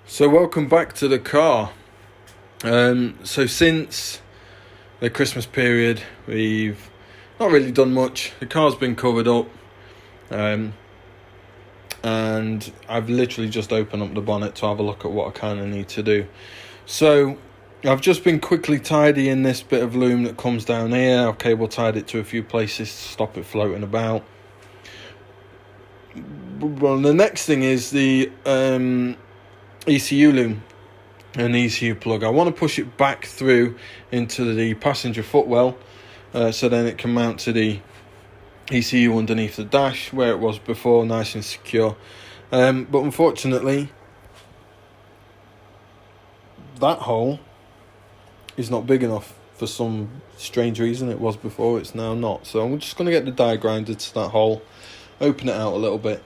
So welcome back to the car. So since the Christmas period, we've not really done much. The car's been covered up, and I've literally just opened up the bonnet to have a look at what I kind of need to do. So I've just been quickly tidying this bit of loom that comes down here. I've cable tied it to a few places to stop it floating about. Well, the next thing is the ECU loom, an ECU plug. I want to push it back through into the passenger footwell, so then it can mount to the ECU underneath the dash where it was before, nice and secure. But unfortunately, that hole is not big enough for some strange reason. It was before, it's now not. So I'm just going to get the die grinder to that hole, open it out a little bit,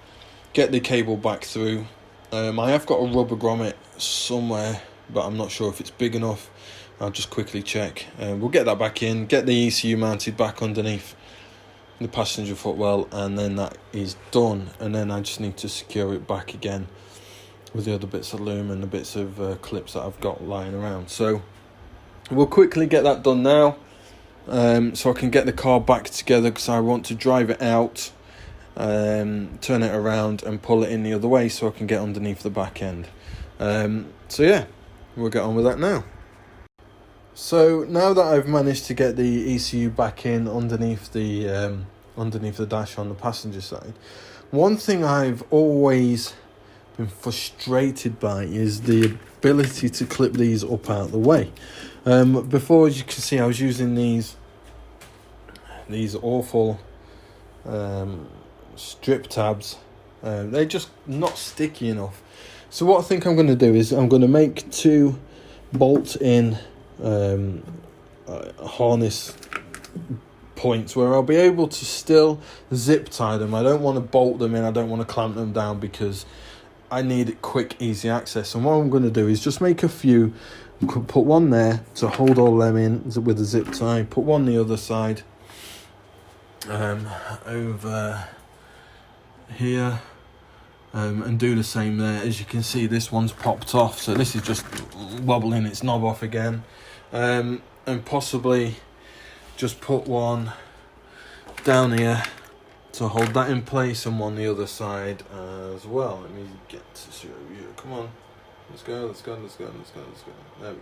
get the cable back through. I have got a rubber grommet somewhere, but I'm not sure if it's big enough. I'll just quickly check. We'll get that back in, get the ECU mounted back underneath the passenger footwell, and then that is done. And then I just need to secure it back again with the other bits of loom and the bits of clips that I've got lying around. So we'll quickly get that done now, so I can get the car back together, because I want to drive it out, turn it around and pull it in the other way so I can get underneath the back end. So yeah, we'll get on with that now. So now that I've managed to get the ECU back in underneath the dash on the passenger side, one thing I've always been frustrated by is the ability to clip these up out of the way. Before, as you can see, I was using these awful strip tabs. They're just not sticky enough. So what I think I'm going to do is I'm going to make two bolt-in harness points where I'll be able to still zip tie them. I don't want to bolt them in, I don't want to clamp them down, because I need quick, easy access. And what I'm going to do is just make a few, put one there to hold all them in with a zip tie, put one the other side, over here, and do the same there. As you can see, this one's popped off, so this is just wobbling its knob off again, and possibly just put one down here to hold that in place, and one the other side as well. Let me get to show you. Come on, let's go. There we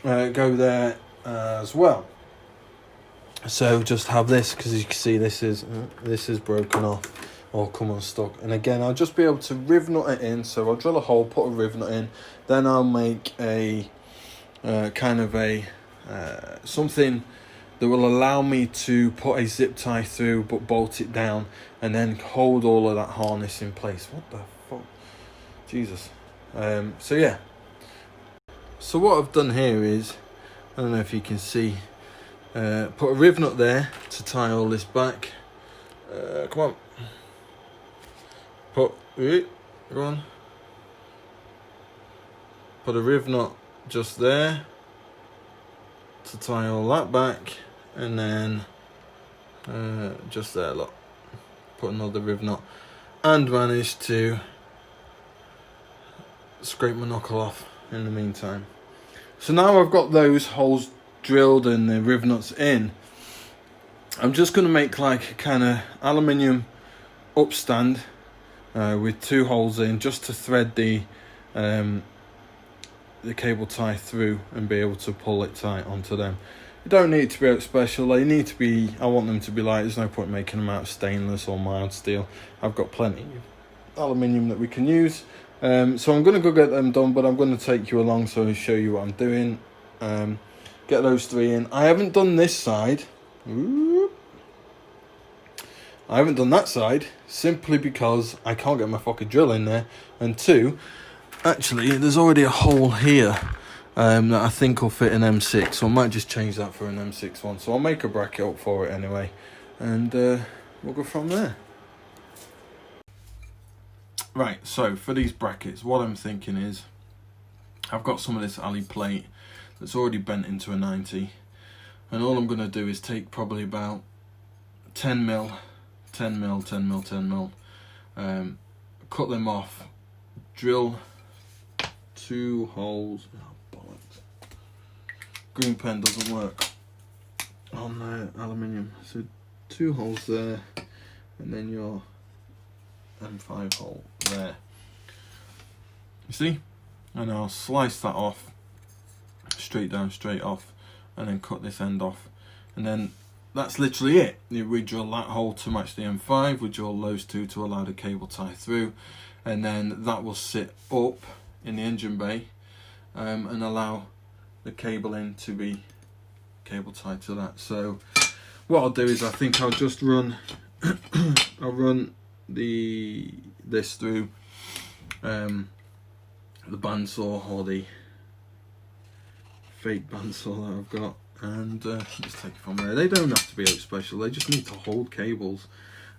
go. Go there as well. So just have this, because as you can see, this is broken off or come unstuck. And again, I'll just be able to riv nut it in. So I'll drill a hole, put a riv nut in, then I'll make a kind of a something that will allow me to put a zip tie through but bolt it down, and then hold all of that harness in place. What the fuck? Jesus. So yeah. So what I've done here is, I don't know if you can see, put a riv nut there to tie all this back. Come on. Go on. Put a riv nut just there to tie all that back, and then just there, look. Put another riv nut, and managed to scrape my knuckle off in the meantime. So now I've got those holes drilled and the riv nuts in, I'm just going to make like a kind of aluminium upstand with two holes in, just to thread the cable tie through and be able to pull it tight onto them. You don't need to be special. They need to be, I want them to be light. There's no point making them out of stainless or mild steel. I've got plenty of aluminium that we can use. So I'm going to go get them done, but I'm going to take you along so I show you what I'm doing. Get those three in. I haven't done this side. I haven't done that side simply because I can't get my fucking drill in there. And two, actually, there's already a hole here that I think will fit an M6, so I might just change that for an M6 one. So I'll make a bracket up for it anyway, and we'll go from there. Right, so for these brackets, what I'm thinking is, I've got some of this alley plate that's already bent into a 90, and all I'm going to do is take probably about 10 mil, cut them off, drill 2 holes. Oh, bollocks. Green pen doesn't work on aluminium. So 2 holes there, and then your M5 hole there. You see? And I'll slice that off, straight down, straight off, and then cut this end off. And then that's literally it. We drill that hole to match the M5, we drill those 2 to allow the cable tie through, and then that will sit up in the engine bay and allow the cable in to be cable tied to that. So what I'll do is I think I'll just run I'll run this through the bandsaw, or the fake bandsaw that I've got, and just take it from there. They don't have to be out special, they just need to hold cables,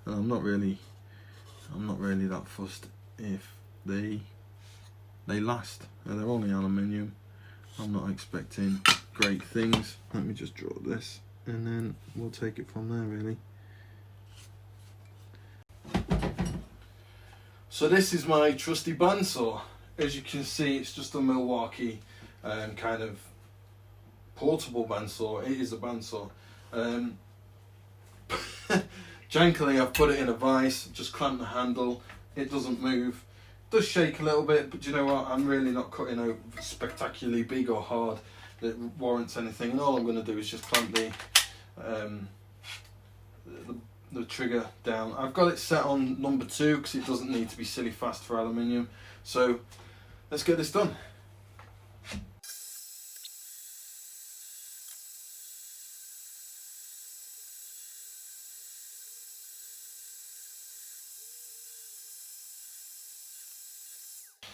and I'm not really that fussed if they last. They're only aluminium. I'm not expecting great things. Let me just draw this, and then we'll take it from there, really. So this is my trusty bandsaw. As you can see, it's just a Milwaukee kind of portable bandsaw. It is a bandsaw. Jankily, I've put it in a vise, just clamped the handle. It doesn't move. It does shake a little bit, but you know what? I'm really not cutting out spectacularly big or hard that warrants anything. And all I'm going to do is just clamp the trigger down. I've got it set on number 2 because it doesn't need to be silly fast for aluminium. So let's get this done.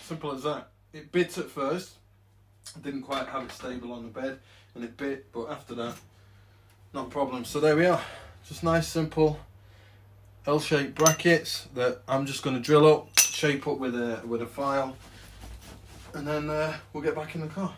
Simple as that. It bit at first. I didn't quite have it stable on the bed, and it bit, but after that, not a problem. So there we are. Just nice, simple L-shaped brackets that I'm just going to drill up, shape up with a file, and then we'll get back in the car.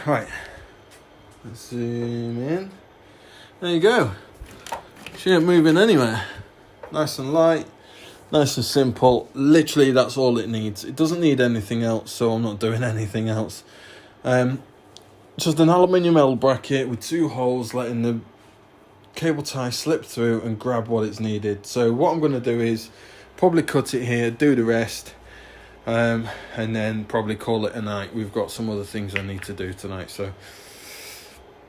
Right, let's zoom in. There you go. She ain't moving anywhere. Nice and light, nice and simple. Literally, that's all it needs. It doesn't need anything else, so I'm not doing anything else. Just an aluminium L bracket with 2 holes, letting the cable tie slip through and grab what it's needed. So what I'm going to do is probably cut it here, do the rest. And then probably call it a night. We've got some other things I need to do tonight, so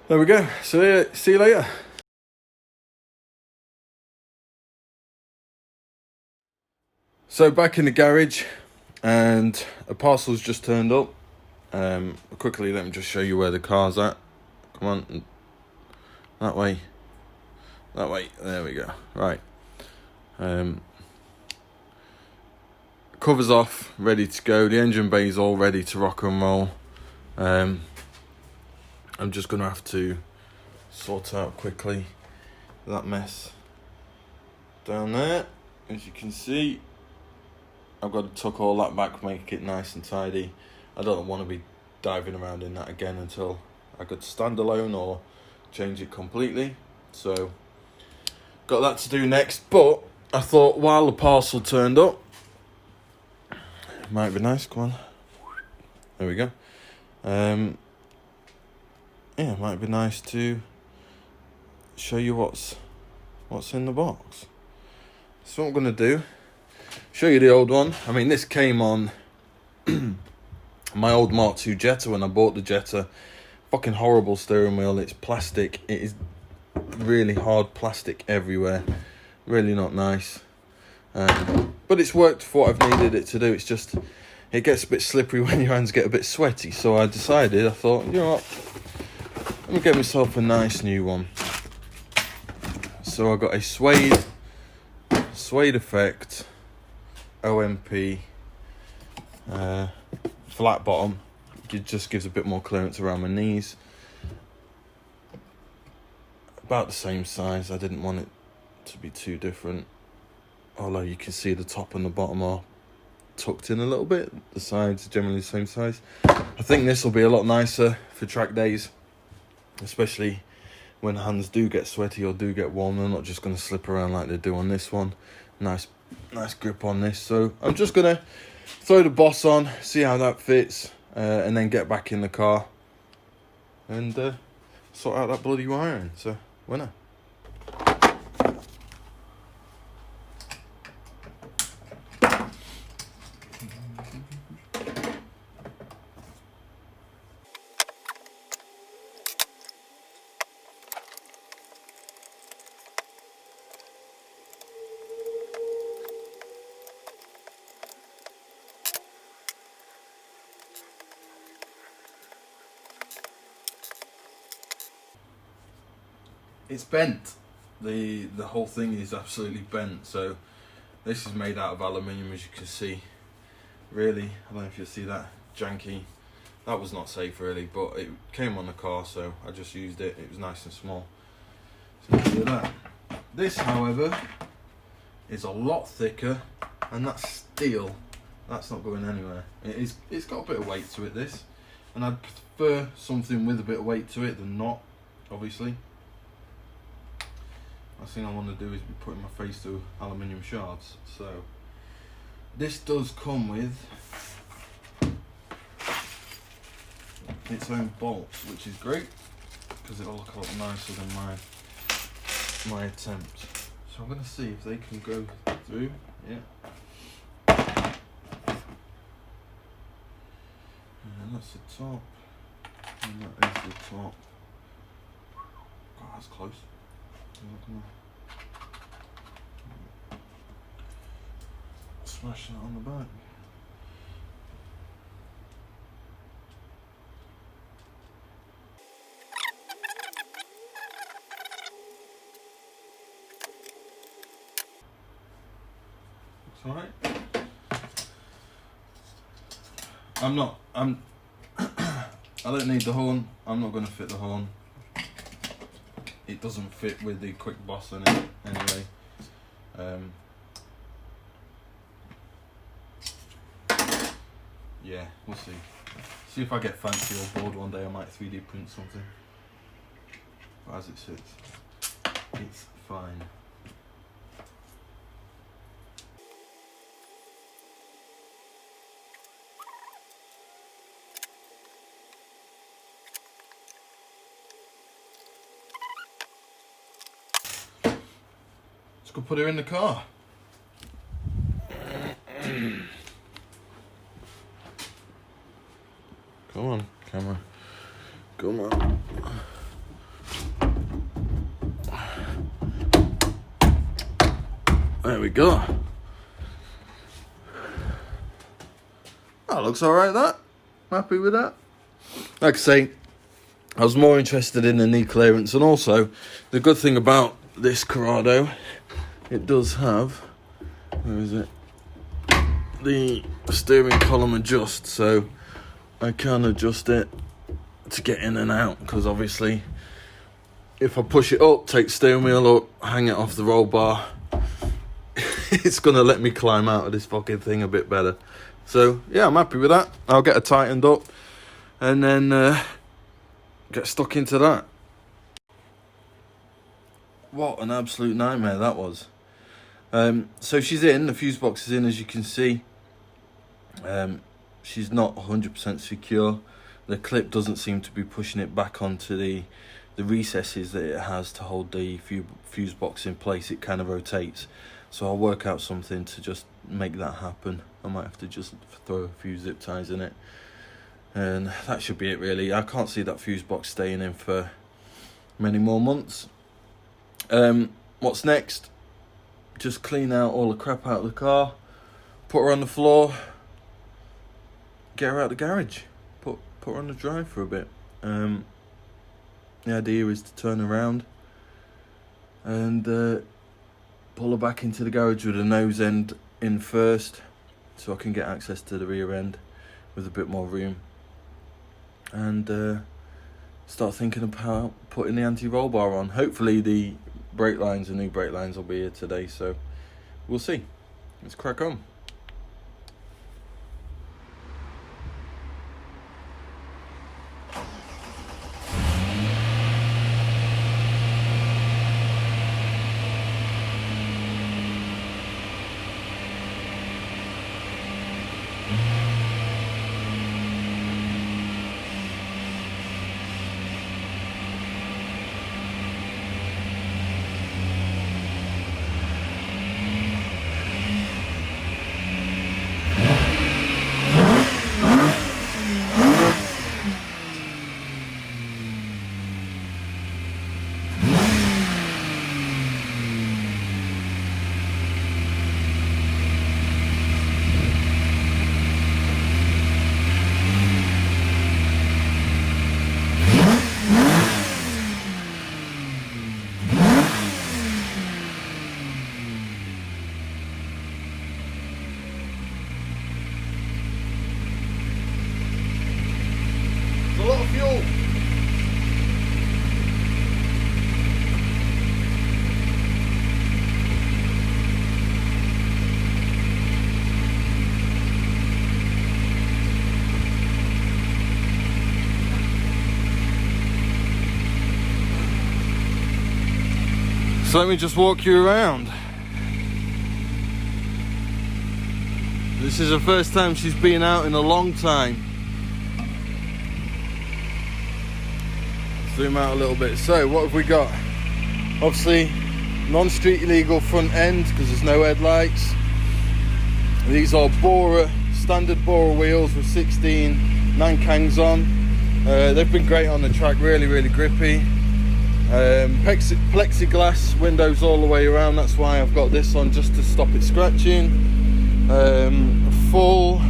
there we go. So see you later. So back in the garage, and a parcel's just turned up. Quickly, let me just show you where the car's at. Come on, that way. There we go. Right. Covers off, ready to go. The engine bay's all ready to rock and roll. I'm just going to have to sort out quickly that mess down there. As you can see, I've got to tuck all that back, make it nice and tidy. I don't want to be diving around in that again until I could stand alone or change it completely. So, got that to do next. But I thought while the parcel turned up, might be nice. Come on, there we go. Yeah, it might be nice to show you what's in the box. So what I'm gonna do, show you the old one. I mean, this came on my old Mark II Jetta when I bought the Jetta. Fucking horrible steering wheel. It's plastic. It is really hard plastic everywhere. Really not nice. But it's worked for what I've needed it to do. It's just, it gets a bit slippery when your hands get a bit sweaty. So I thought, you know what, let me get myself a nice new one. So I got a suede suede effect, OMP, flat bottom. It just gives a bit more clearance around my knees. About the same size. I didn't want it to be too different, although you can see the top and the bottom are tucked in a little bit. The sides are generally the same size. I think this will be a lot nicer for track days, especially when hands do get sweaty or do get warm. They're not just going to slip around like they do on this one. Nice grip on this. So I'm just going to throw the boss on, see how that fits, and then get back in the car and sort out that bloody wiring. So winner. It's bent. The whole thing is absolutely bent. So this is made out of aluminium, as you can see. Really, I don't know if you see that janky. That was not safe really, but it came on the car, so I just used it. It was nice and small. So look at that. This, however, is a lot thicker, and that's steel. That's not going anywhere. It's got a bit of weight to it, this, and I'd prefer something with a bit of weight to it than not, obviously. Last thing I want to do is be putting my face to aluminium shards. So this does come with its own bolts, which is great because it'll look a lot nicer than my attempt. So I'm going to see if they can go through. Yeah. And that's the top, and that is the top. God, that's close. Smash that on the back. Looks alright. I don't need the horn. I'm not going to fit the horn. It doesn't fit with the quick boss in it anyway. Yeah, we'll see. See if I get fancy or bored one day, I might 3D print something. But as it sits, it's fine. Let's go put her in the car. Come on, camera. Come on. There we go. That looks alright, that. Happy with that. Like I say, I was more interested in the knee clearance, and also the good thing about this Corrado, it does have, where is it? The steering column adjust, so I can adjust it to get in and out, because obviously if I push it up, take steering wheel up, hang it off the roll bar, it's going to let me climb out of this fucking thing a bit better. So yeah, I'm happy with that. I'll get it tightened up and then get stuck into that. What an absolute nightmare that was. So she's in, the fuse box is in, as you can see. She's not 100% secure. The clip doesn't seem to be pushing it back onto the recesses that it has to hold the fuse box in place. It kind of rotates. So I'll work out something to just make that happen. I might have to just throw a few zip ties in it. And that should be it really. I can't see that fuse box staying in for many more months. What's next? Just clean out all the crap out of the car, put her on the floor, get her out the garage, put her on the drive for a bit. The idea is to turn around and pull her back into the garage with the nose end in first, so I can get access to the rear end with a bit more room, and start thinking about putting the anti-roll bar on. Hopefully the new brake lines will be here today, so we'll see. Let's crack on. A lot of fuel. So let me just walk you around. This is the first time she's been out in a long time. Zoom out a little bit. So what have we got? Obviously non-street legal front end because there's no headlights. These are standard Bora wheels with 16 Nankangs on. They've been great on the track, really grippy. Plexiglass windows all the way around, that's why I've got this on, just to stop it scratching. Full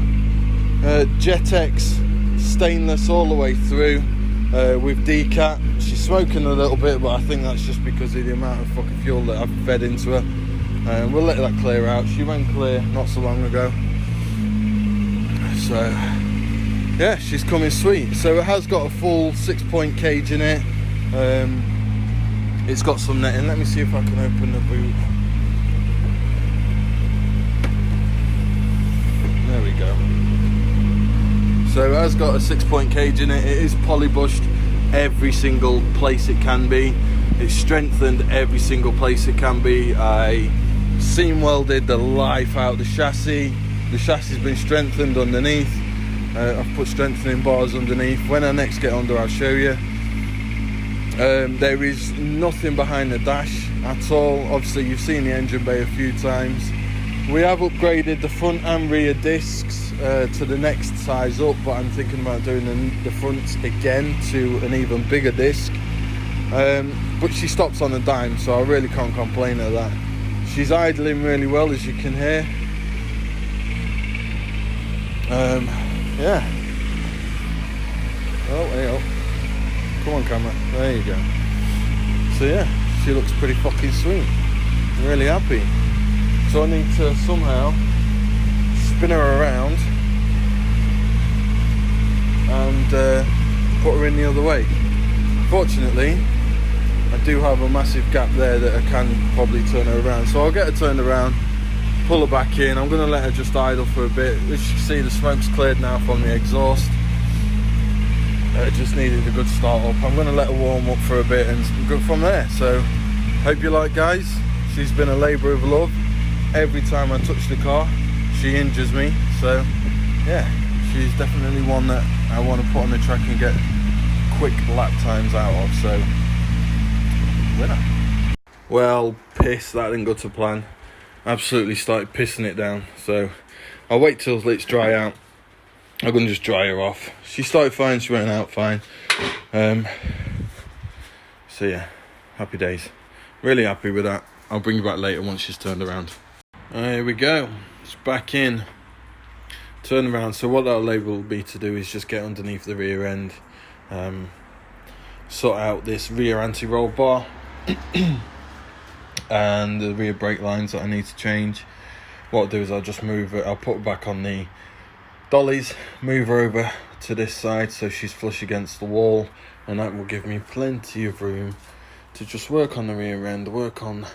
Jetex stainless all the way through. With decat. She's smoking a little bit, but I think that's just because of the amount of fucking fuel that I've fed into her. We'll let that clear out. She went clear not so long ago, so yeah, she's coming sweet. So it has got a full 6-point cage in it. It's got some netting. Let me see if I can open the boot. There we go. So it has got a 6-point cage in it. It is polybushed every single place it can be. It's strengthened every single place it can be. I seam welded the life out of the chassis. The chassis has been strengthened underneath. I've put strengthening bars underneath. When I next get under, I'll show you. There is nothing behind the dash at all. Obviously you've seen the engine bay a few times. We have upgraded the front and rear discs to the next size up, but I'm thinking about doing the fronts again to an even bigger disc. But she stops on a dime, so I really can't complain at that. She's idling really well, as you can hear. Yeah. Oh, hey, oh. Come on, camera. There you go. So yeah, she looks pretty fucking sweet. I'm really happy. So I need to somehow spin her around and put her in the other way. Fortunately, I do have a massive gap there that I can probably turn her around. So I'll get her turned around, pull her back in. I'm going to let her just idle for a bit. As you can see, the smoke's cleared now from the exhaust. It just needed a good start up. I'm going to let her warm up for a bit and go from there. So hope you like, guys. She's been a labour of love. Every time I touch the car, she injures me. So yeah, she's definitely one that I want to put on the track and get quick lap times out of. So winner. Well, piss, that didn't go to plan. Absolutely started pissing it down. So I'll wait till it's dry out. I'm going to just dry her off. She started fine, she went out fine. So yeah, happy days. Really happy with that. I'll bring you back later once she's turned around. Here we go. It's back in. Turn around. So what that'll enable me to do is just get underneath the rear end. Sort out this rear anti-roll bar. and the rear brake lines that I need to change. What I'll do is I'll just move it, I'll put her back on the dollies, move her over to this side so she's flush against the wall, and that will give me plenty of room to just work on the rear end, work on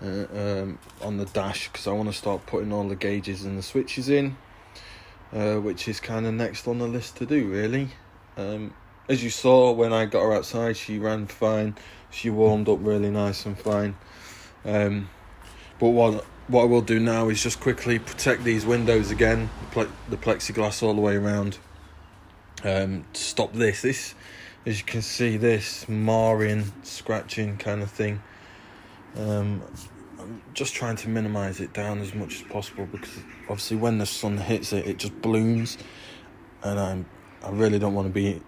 the dash, because I want to start putting all the gauges and the switches in, which is kind of next on the list to do, really. As you saw when I got her outside, she ran fine, she warmed up really nice and fine. But what I will do now is just quickly protect these windows again, the plexiglass all the way around, to stop this, as you can see, this marring, scratching kind of thing. I'm just trying to minimise it down as much as possible, because obviously when the sun hits it, it just blooms, and I really don't want to be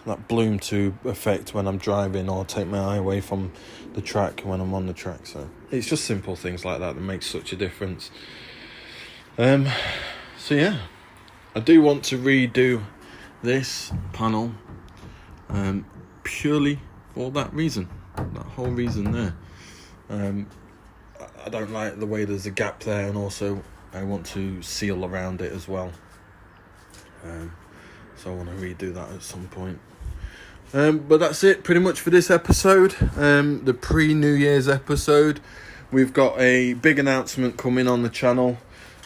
that bloom to affect when I'm driving, or take my eye away from the track when I'm on the track. So it's just simple things like that makes such a difference. So yeah, I do want to redo this panel, purely for that reason, that whole reason there. I don't like the way there's a gap there, and also I want to seal around it as well. So I want to redo that at some point. But that's it pretty much for this episode, the pre-New Year's episode. We've got a big announcement coming on the channel,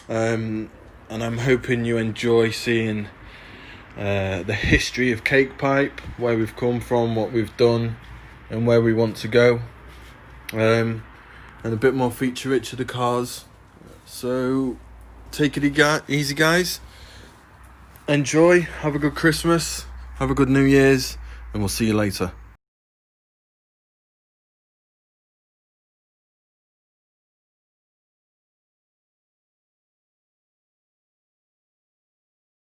and I'm hoping you enjoy seeing the history of Kakepipe, where we've come from, what we've done, and where we want to go, and a bit more feature rich of the cars. So take it easy, guys. Enjoy, have a good Christmas, have a good New Year's, and we'll see you later.